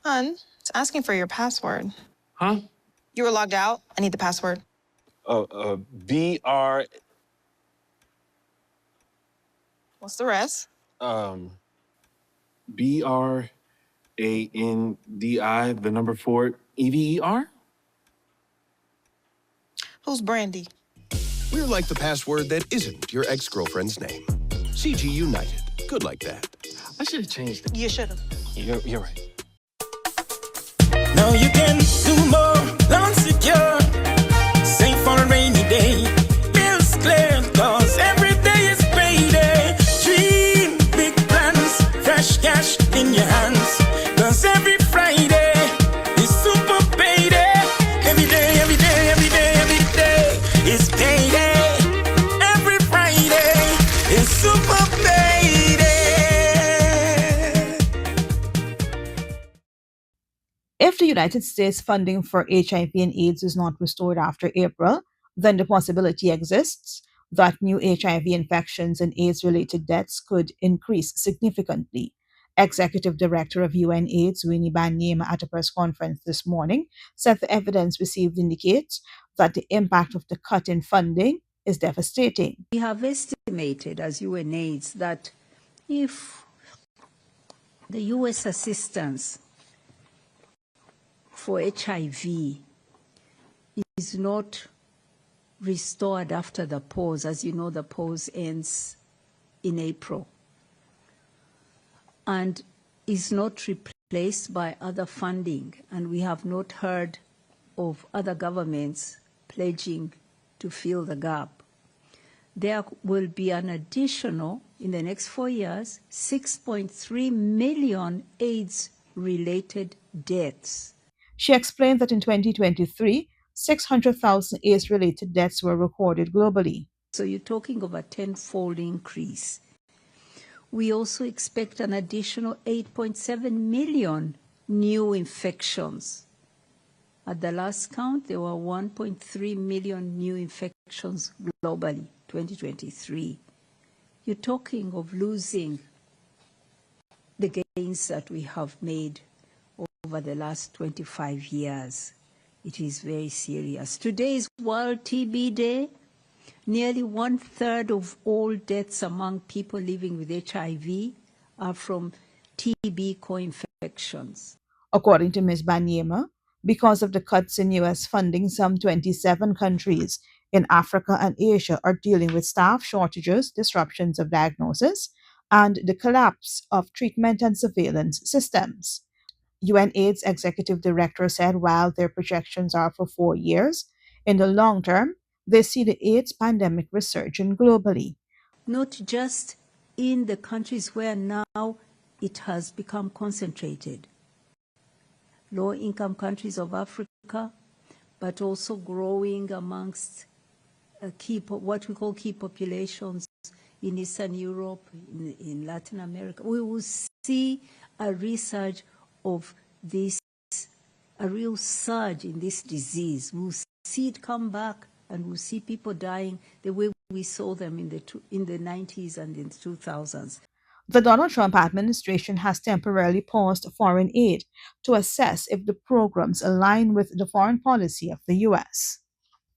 Hun, it's asking for your password. Huh? You were logged out. I need the password. BR, What's the rest? BRANDI, the number 4, EVER? Who's Brandy? We're like the password that isn't your ex-girlfriend's name. CG United. Good like that. I should have changed it. You should have. You're right. Now you can do more, loan secure, safe on a rainy day. Bills clear, cause every day is payday. Dream big plans, fresh cash in your hands. Cause every Friday is super payday. Every day, every day, every day, every day is payday. Every Friday is super payday. If the United States funding for HIV and AIDS is not restored after April, then the possibility exists that new HIV infections and AIDS-related deaths could increase significantly. Executive Director of UNAIDS, Winnie at a press conference this morning, said the evidence received indicates that the impact of the cut in funding is devastating. We have estimated as UNAIDS that if the U.S. assistance for HIV is not restored after the pause, as you know, the pause ends in April, and is not replaced by other funding, and we have not heard of other governments pledging to fill the gap, there will be an additional, in the next 4 years, 6.3 million AIDS-related deaths. She explained that in 2023, 600,000 AIDS-related deaths were recorded globally. So you're talking of a tenfold increase. We also expect an additional 8.7 million new infections. At the last count, there were 1.3 million new infections globally, 2023. You're talking of losing the gains that we have made over the last 25 years. It is very serious. Today is World TB Day. Nearly 1/3 of all deaths among people living with HIV are from TB co-infections. According to Ms. Banyema, because of the cuts in U.S. funding, some 27 countries in Africa and Asia are dealing with staff shortages, disruptions of diagnosis, and the collapse of treatment and surveillance systems. UNAIDS Executive Director said while their projections are for 4 years, in the long term, they see the AIDS pandemic resurging globally. Not just in the countries where now it has become concentrated, low-income countries of Africa, but also growing amongst what we call key populations in Eastern Europe, in Latin America. We will see a resurge of this, a real surge in this disease. We'll see it come back, and we'll see people dying the way we saw them in the 90s and in the 2000s. The Donald Trump administration has temporarily paused foreign aid to assess if the programs align with the foreign policy of the U.S.